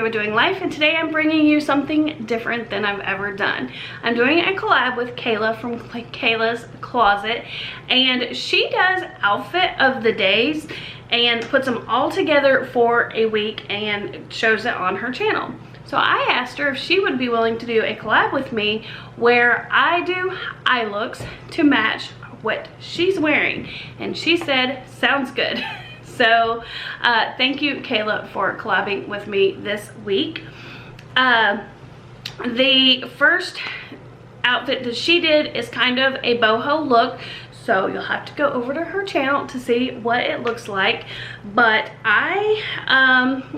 with doing life, and today I'm bringing you something different than I've ever done. I'm doing a collab with Kayla from Kayla'S Closet, and she does outfit of the days and puts them all together for a week and shows it on her channel. So I asked her if she would be willing to do a collab with me where I do eye looks to match what she's wearing, and she said sounds good. So thank you, Kayla, for collabing with me this week. The first outfit that she did is kind of a boho look, so you'll have to go over to her channel to see what it looks like. But I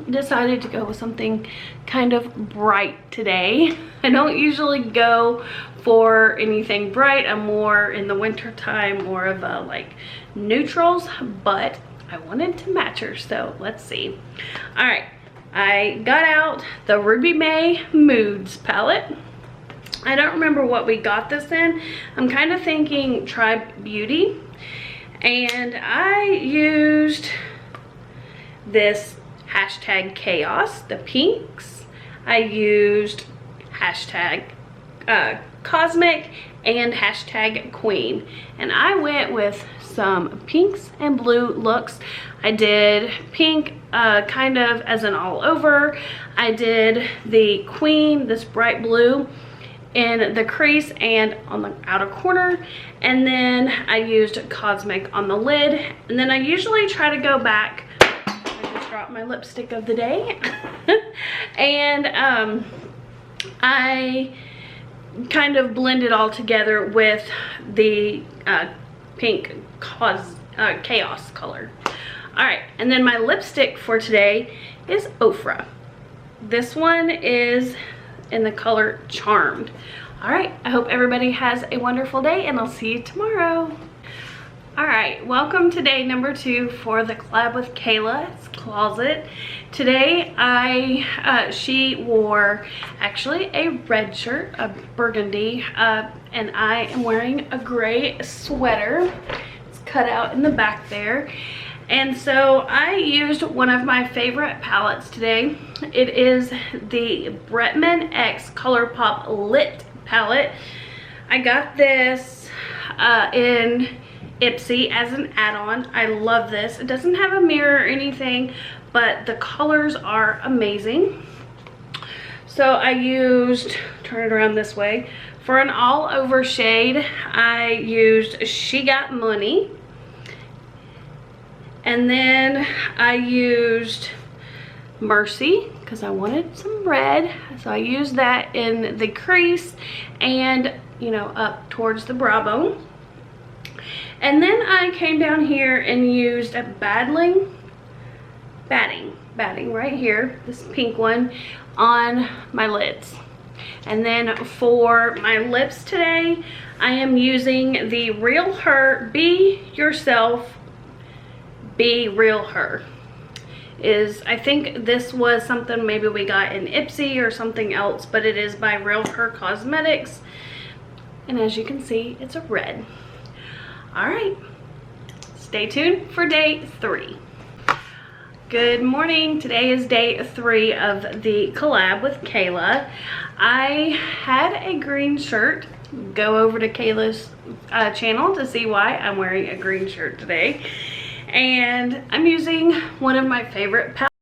decided to go with something kind of bright today. I don't usually go for anything bright. I'm more in the winter time, more of a like neutrals, but I wanted to match her, so let's see. All right, I got out the Ruby May Moods palette. I don't remember what we got this in. I'm kind of thinking Tribe Beauty. And I used this hashtag chaos, the pinks. I used hashtag cosmic and hashtag queen. And I went with some pinks and blue looks. I did pink kind of as an all over. I did the queen, this bright blue, in the crease and on the outer corner, and then I used cosmic on the lid. And then I usually try to go back, I just dropped my lipstick of the day, and I kind of blend it all together with the pink chaos color. All right, and then my lipstick for today is Ofra. This one is in the color Charmed. All right, I hope everybody has a wonderful day, and I'll see you tomorrow. All right, welcome to day number 2 for the collab with Kayla'S Closet. Today she wore actually a red shirt, a burgundy, and I am wearing a gray sweater. It's cut out in the back there. And so I used one of my favorite palettes today. It is the Bretman X ColourPop Lit palette. I got this in Ipsy as an add-on. I love this. It doesn't have a mirror or anything, but the colors are amazing. So I used, turn it around this way, for an all-over shade, I used She Got Money. And then I used Mercy because I wanted some red. So I used that in the crease and, you know, up towards the brow bone. And then I came down here and used a batting right here, this pink one, on my lids. And then for my lips today, I am using the Real Her Be Yourself Be Real Her. I think this was something maybe we got in Ipsy or something else, but it is by Real Her Cosmetics. And as you can see, it's a red. All right, stay tuned for day 3. Good morning. Today is day 3 of the collab with Kayla. I had a green shirt. Go over to Kayla's channel to see why I'm wearing a green shirt today. And I'm using one of my favorite palettes.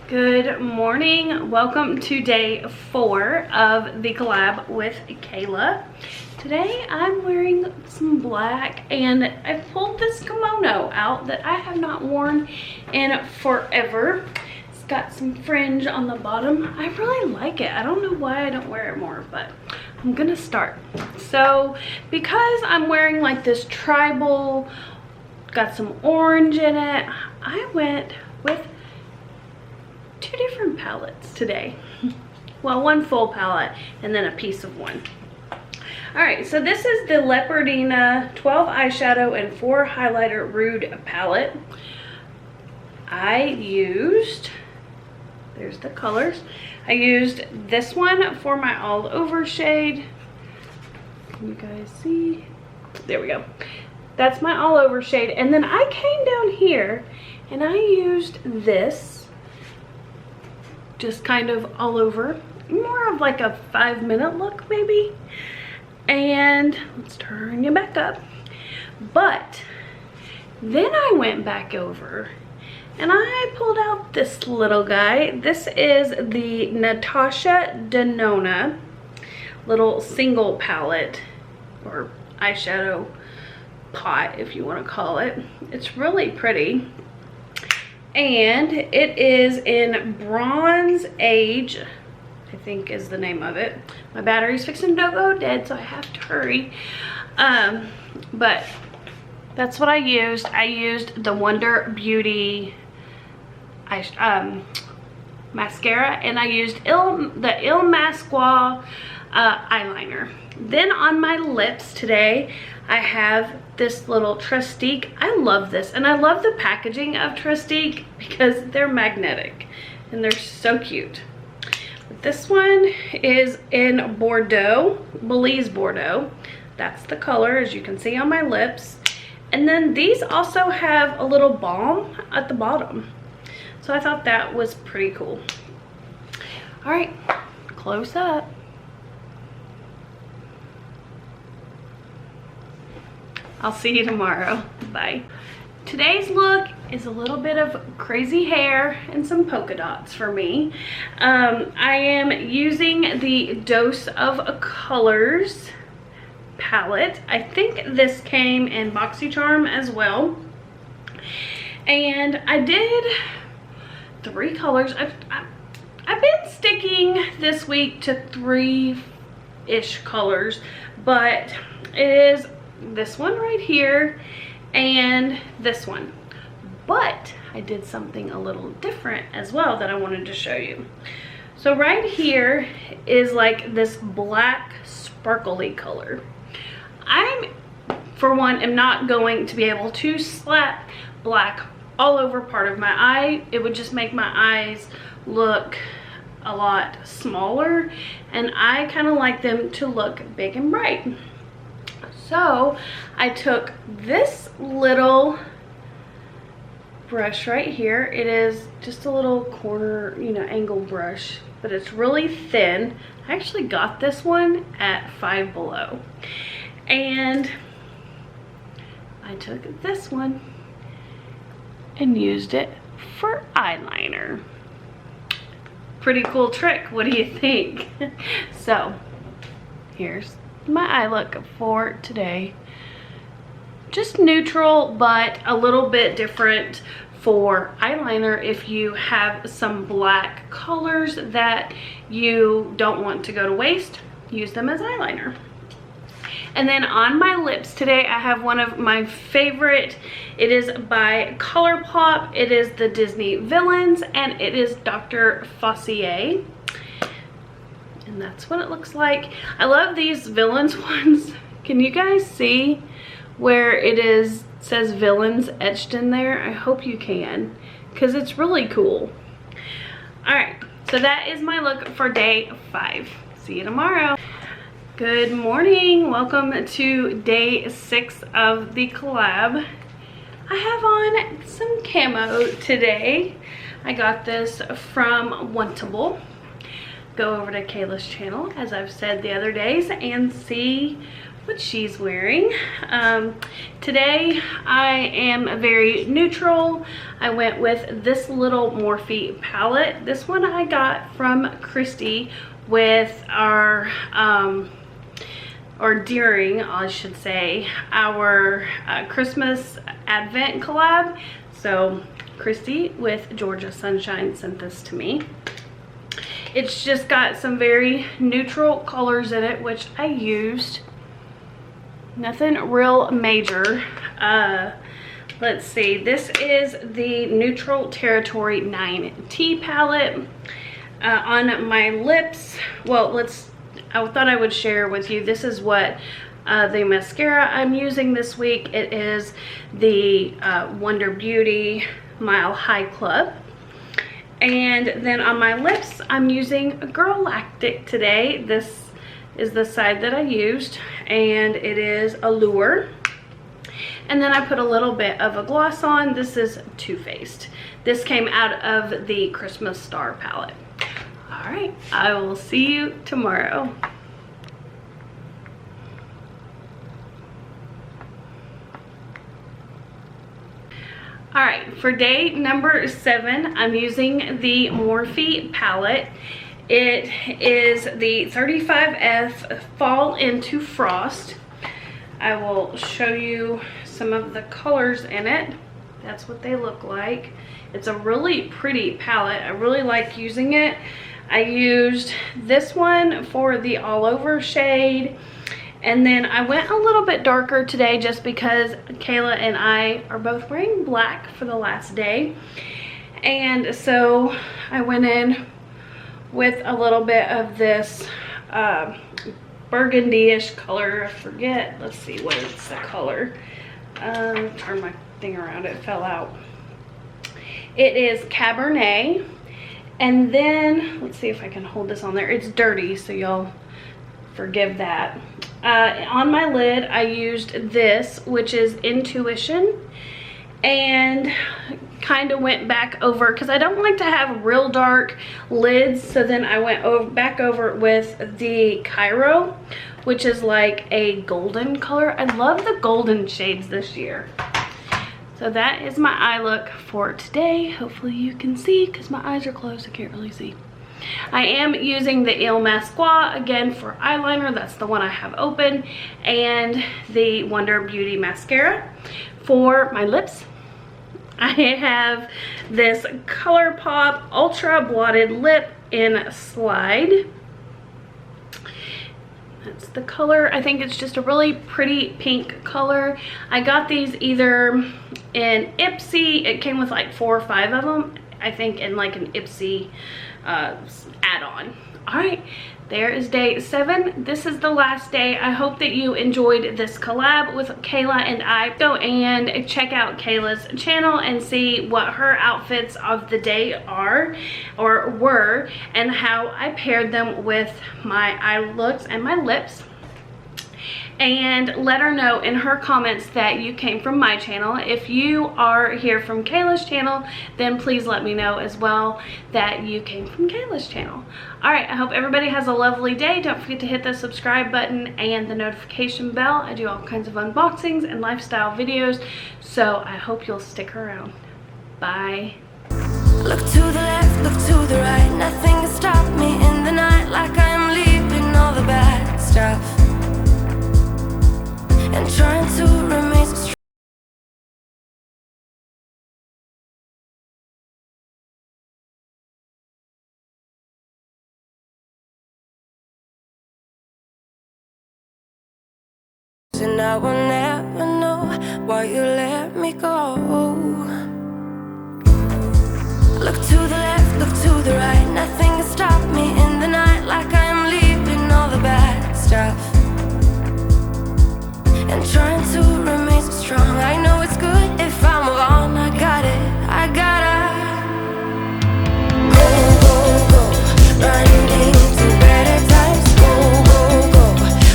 Good morning. Welcome to day 4 of the collab with Kayla. Today I'm wearing some black and I pulled this kimono out that I have not worn in forever. It's got some fringe on the bottom. I really like it. I don't know why I don't wear it more, but I'm gonna start. So because I'm wearing like this tribal, got some orange in it, I went with 2 different palettes today. Well, one full palette and then a piece of one. All right, so this is the Leopardina 12 eyeshadow and 4 highlighter Rude palette. I used, there's the colors. I used this one for my all over shade. Can you guys see? There we go. That's my all over shade. And then I came down here and I used this, just kind of all over, more of like a 5-minute look maybe. And let's turn you back up. But then I went back over and I pulled out this little guy. This is the Natasha Denona little single palette or eyeshadow pot, if you want to call it. It's really pretty. And it is in Bronze Age, I think is the name of it. My battery's fixing to go dead, so I have to hurry. But that's what I used. I used the Wonder Beauty mascara, and I used the Il Masquois eyeliner. Then on my lips today, I have this little Trustique. I love this, and I love the packaging of Trustique because they're magnetic and they're so cute. But this one is in Bordeaux, Belize Bordeaux. That's the color, as you can see on my lips. And then these also have a little balm at the bottom. So I thought that was pretty cool. All right, close up. I'll see you tomorrow. Bye. Today's look is a little bit of crazy hair and some polka dots for me. I am using the Dose of Colors palette. I think this came in BoxyCharm as well. And I did 3 colors. I've been sticking this week to 3-ish colors, but it is this one right here and this one. But I did something a little different as well that I wanted to show you. So right here is like this black sparkly color. I'm, for one, am not going to be able to slap black all over part of my eye. It would just make my eyes look a lot smaller, and I kind of like them to look big and bright. So I took this little brush right here. It is just a little corner, angle brush, but it's really thin. I actually got this one at Five Below. And I took this one and used it for eyeliner. Pretty cool trick, what do you think? So here's my eye look for today. Just neutral, but a little bit different for eyeliner if you have some black colors that you don't want to go to waste. Use them as eyeliner. And then on my lips today, I have one of my favorite. It is by ColourPop. It is the Disney Villains, and it is Dr. Fossier. And that's what it looks like. I love these Villains ones. Can you guys see where it says Villains etched in there? I hope you can, because it's really cool. All right, so that is my look for day 5. See you tomorrow. Good morning. Welcome to day 6 of the collab. I have on some camo today. I got this from Wantable. Go over to Kayla'S channel, as I've said the other days, and see what she's wearing. Today I am very neutral. I went with this little Morphe palette. This one I got from Christy with our or during, I should say, our Christmas Advent collab. So Christy with Georgia Sunshine sent this to me. It's just got some very neutral colors in it, which I used. Nothing real major. Let's see, this is the Neutral Territory 9T palette. On my lips, well, I thought I would share with you, this is what the mascara I'm using this week. It is the Wonder Beauty Mile High Club. And then on my lips, I'm using Girlactic today. This is the side that I used, and it is Allure. And then I put a little bit of a gloss on. This is Too Faced. This came out of the Christmas Star palette. All right, I will see you tomorrow. All right, for day number 7, I'm using the Morphe palette. It is the 35F Fall Into Frost. I will show you some of the colors in it. That's what they look like. It's a really pretty palette. I really like using it. I used this one for the all over shade. And then I went a little bit darker today just because Kayla and I are both wearing black for the last day. And so I went in with a little bit of this burgundy-ish color. I forget, let's see what it's the color. Turn my thing around, it fell out. It is Cabernet. And then, let's see if I can hold this on there. It's dirty, so you'll forgive that. On my lid, I used this, which is Intuition, and kind of went back over, because I don't like to have real dark lids, so then I went back over with the Cairo, which is like a golden color. I love the golden shades this year. So that is my eye look for today. Hopefully you can see, because my eyes are closed, I can't really see. I am using the Il Masquois again for eyeliner. That's the one I have open. And the Wonder Beauty mascara. For my lips, I have this ColourPop Ultra Blotted Lip in Slide. That's the color. I think it's just a really pretty pink color. I got these either in Ipsy. It came with like 4 or 5 of them. I think in like an Ipsy add-on. All right, there is day 7. This is the last day. I hope that you enjoyed this collab with Kayla and I. Go and check out Kayla'S channel and see what her outfits of the day are or were, and how I paired them with my eye looks and my lips. And let her know in her comments that you came from my channel. If you are here from Kayla'S channel, then please let me know as well that you came from Kayla'S channel. All right, I hope everybody has a lovely day. Don't forget to hit the subscribe button and the notification bell. I do all kinds of unboxings and lifestyle videos, so I hope you'll stick around. Bye. Look to the left, look to the right. Nothing can stop me in the night, like I'm leaving all the bad stuff and trying to remain so strong. And I will never know why you let me go. Look to the left, look to the right. Nothing can stop me in the night, like I'm leaving all the bad stuff and trying to remain so strong. I know it's good if I'm alone. I got it, I gotta go, go, go, running to better times. Go, go, go,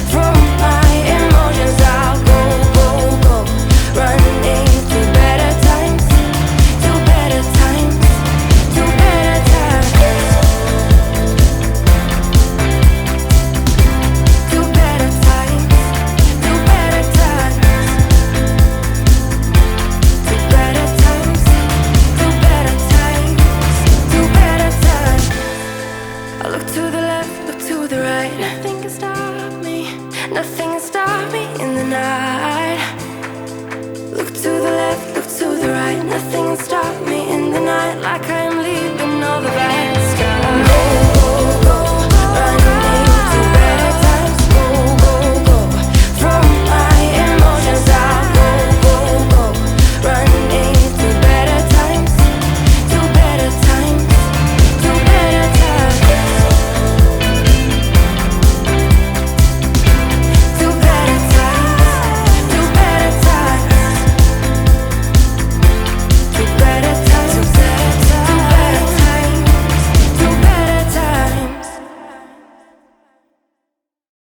from my emotions I'll go, go, go, running to better times, to better times, to better times, to better times, to stop me in the night. Look to the left, look to the right, nothing can stop me in the night, like I'm leaving all the bad.